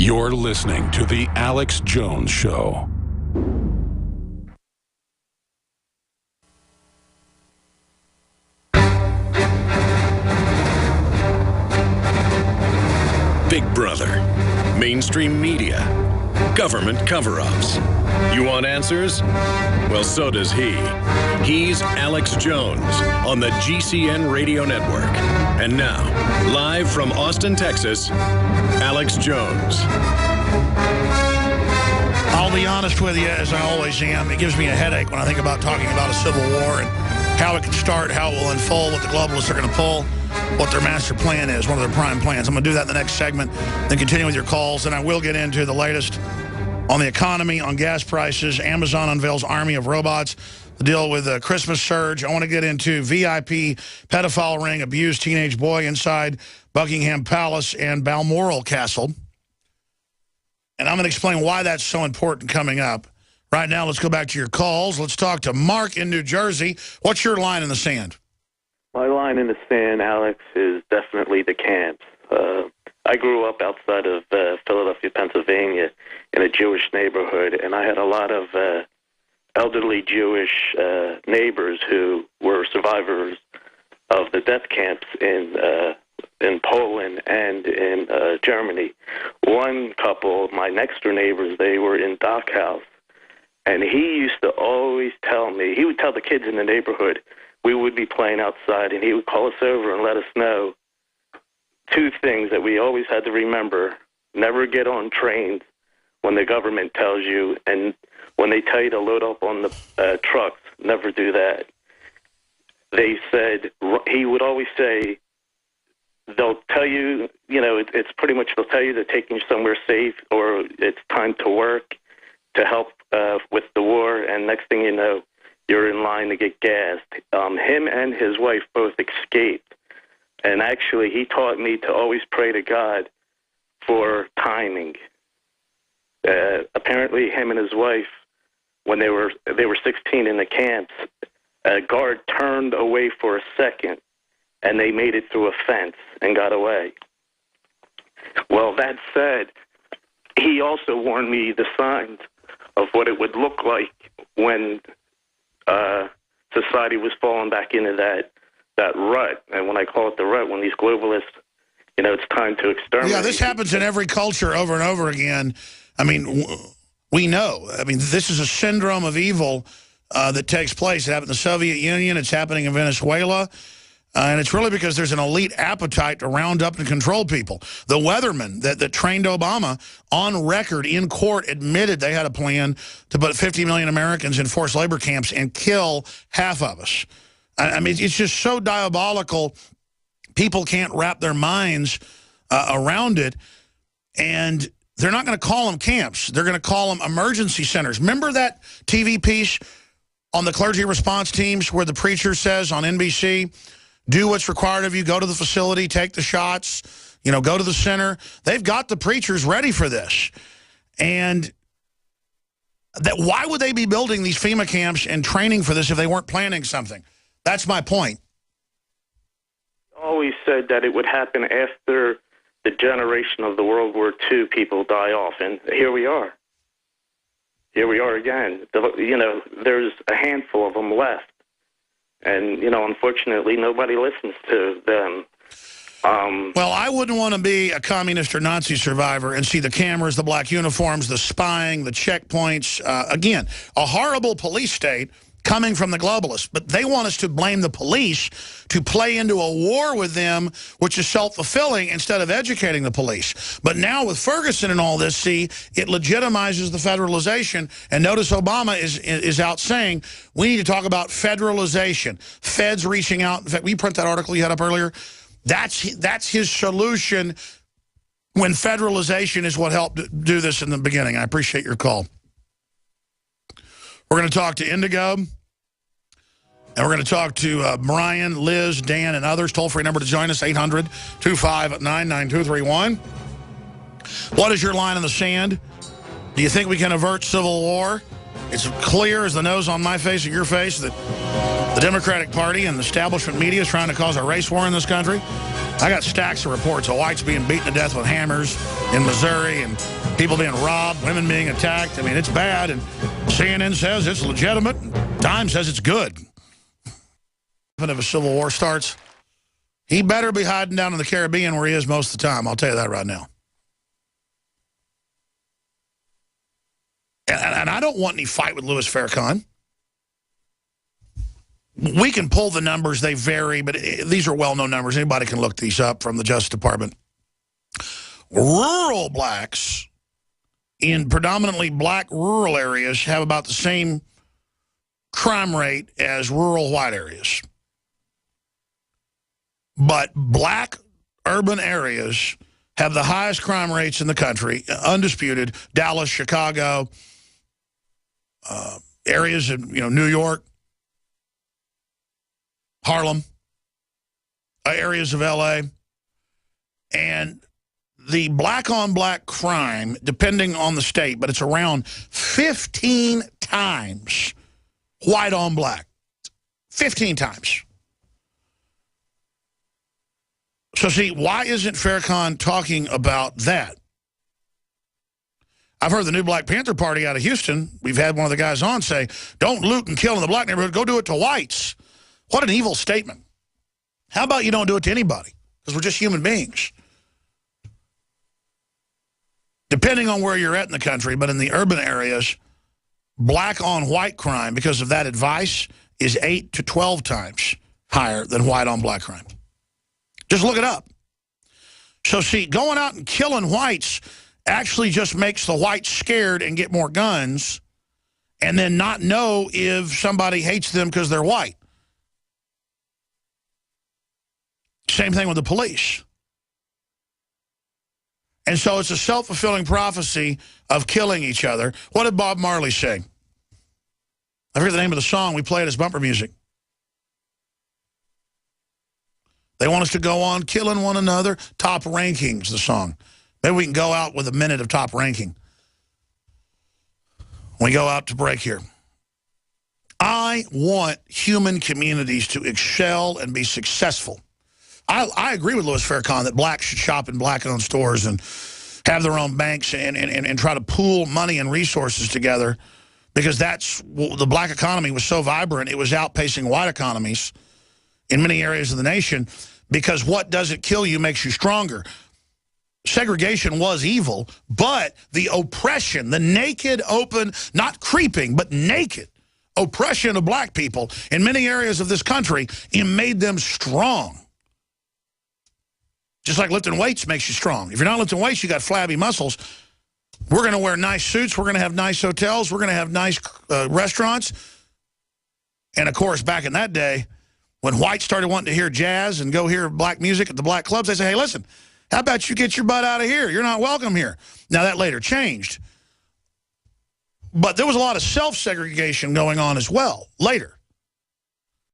You're listening to The Alex Jones Show. Big Brother, mainstream media, government cover-ups. You want answers? Well, so does he. He's Alex Jones on the GCN Radio Network. And now, live from Austin, Texas, Alex Jones. I'll be honest with you, as I always am. It gives me a headache when I think about talking about a civil war and how it can start, how it will unfold, what the globalists are going to pull, what their master plan is, one of their prime plans. I'm going to do that in the next segment, then continue with your calls. And I will get into the latest on the economy, on gas prices. Amazon unveils army of robots to deal with the Christmas surge. I want to get into VIP pedophile ring, abused teenage boy inside Buckingham Palace and Balmoral Castle. And I'm going to explain why that's so important coming up. Right now, let's go back to your calls. Let's talk to Mark in New Jersey. What's your line in the sand? My line in the sand, Alex, is definitely the camps. I grew up outside of Philadelphia, Pennsylvania, in a Jewish neighborhood, and I had a lot of elderly Jewish neighbors who were survivors of the death camps in Poland and in Germany. One couple, my next-door neighbors, they were in Dachau, and he used to always tell me, he would tell the kids in the neighborhood, we would be playing outside, and he would call us over and let us know two things that we always had to remember. Never get on trains when the government tells you, and when they tell you to load up on the trucks, never do that. They said, he would always say, they'll tell you, it's pretty much, they'll tell you they're taking you somewhere safe or it's time to work to help with the war, and next thing you know, you're in line to get gassed. Him and his wife both escaped. And actually, he taught me to always pray to God for timing. Apparently, him and his wife, when they were 16 in the camps, a guard turned away for a second, and they made it through a fence and got away. Well, that said, he also warned me the signs of what it would look like when society was falling back into that rut. And when I call it the rut, when these globalists, it's time to exterminate. Yeah, this happens in every culture over and over again. I mean, we know. I mean, this is a syndrome of evil that takes place. It happened in the Soviet Union. It's happening in Venezuela. And it's really because there's an elite appetite to round up and control people. The weatherman that trained Obama, on record, in court, admitted they had a plan to put 50 million Americans in forced labor camps and kill half of us. I mean, it's just so diabolical. People can't wrap their minds around it. And they're not going to call them camps. They're going to call them emergency centers. Remember that TV piece on the clergy response teams where the preacher says on NBC, do what's required of you, go to the facility, take the shots, go to the center. They've got the preachers ready for this. And why would they be building these FEMA camps and training for this if they weren't planning something? That's my point. Always said that it would happen after the generation of the World War II people die off, and here we are. Here we are again. There's a handful of them left. And, unfortunately, nobody listens to them. Well, I wouldn't want to be a communist or Nazi survivor and see the cameras, the black uniforms, the spying, the checkpoints. Again, a horrible police state coming from the globalists. But they want us to blame the police to play into a war with them, which is self-fulfilling, instead of educating the police. But now with Ferguson and all this, see, it legitimizes the federalization. And notice Obama is out saying, we need to talk about federalization. Feds reaching out. In fact, we print that article you had up earlier. That's his solution when federalization is what helped do this in the beginning. I appreciate your call. We're going to talk to Indigo, and we're going to talk to Brian, Liz, Dan, and others. Toll-free number to join us, 800-259-9231. What is your line in the sand? Do you think we can avert civil war? It's clear as the nose on my face and your face that the Democratic Party and the establishment media is trying to cause a race war in this country. I got stacks of reports of whites being beaten to death with hammers in Missouri and people being robbed, women being attacked. I mean, it's bad, and CNN says it's legitimate, and Time says it's good. If a civil war starts, he better be hiding down in the Caribbean where he is most of the time. I'll tell you that right now. And I don't want any fight with Louis Farrakhan. We can pull the numbers. They vary, but these are well-known numbers. Anybody can look these up from the Justice Department. Rural blacks in predominantly black rural areas have about the same crime rate as rural white areas. But black urban areas have the highest crime rates in the country, undisputed. Dallas, Chicago, areas in New York, Harlem, areas of L.A. And the black-on-black crime, depending on the state, but it's around 15 times white-on-black. 15 times. So, see, why isn't Farrakhan talking about that? I've heard the new Black Panther Party out of Houston. We've had one of the guys on say, don't loot and kill in the black neighborhood. Go do it to whites. What an evil statement. How about you don't do it to anybody? Because we're just human beings. Depending on where you're at in the country, but in the urban areas, black-on-white crime, because of that advice, is 8 to 12 times higher than white-on-black crime. Just look it up. So, see, going out and killing whites actually just makes the whites scared and get more guns and then not know if somebody hates them because they're white. Same thing with the police. And so it's a self-fulfilling prophecy of killing each other. What did Bob Marley say? I forget the name of the song. We play it as bumper music. They want us to go on killing one another. Top Rankings, the song. Maybe we can go out with a minute of Top Ranking. We go out to break here. I want human communities to excel and be successful. I agree with Louis Farrakhan that blacks should shop in black-owned stores and have their own banks and try to pool money and resources together, because that's the black economy was so vibrant, it was outpacing white economies in many areas of the nation, because what doesn't kill you makes you stronger. Segregation was evil, but the oppression, the naked, open, not creeping, but naked oppression of black people in many areas of this country, it made them strong. Just like lifting weights makes you strong. If you're not lifting weights, you got flabby muscles. We're going to wear nice suits. We're going to have nice hotels. We're going to have nice restaurants. And, of course, back in that day, when whites started wanting to hear jazz and go hear black music at the black clubs, they say, hey, listen, how about you get your butt out of here? You're not welcome here. Now, that later changed. But there was a lot of self-segregation going on as well later.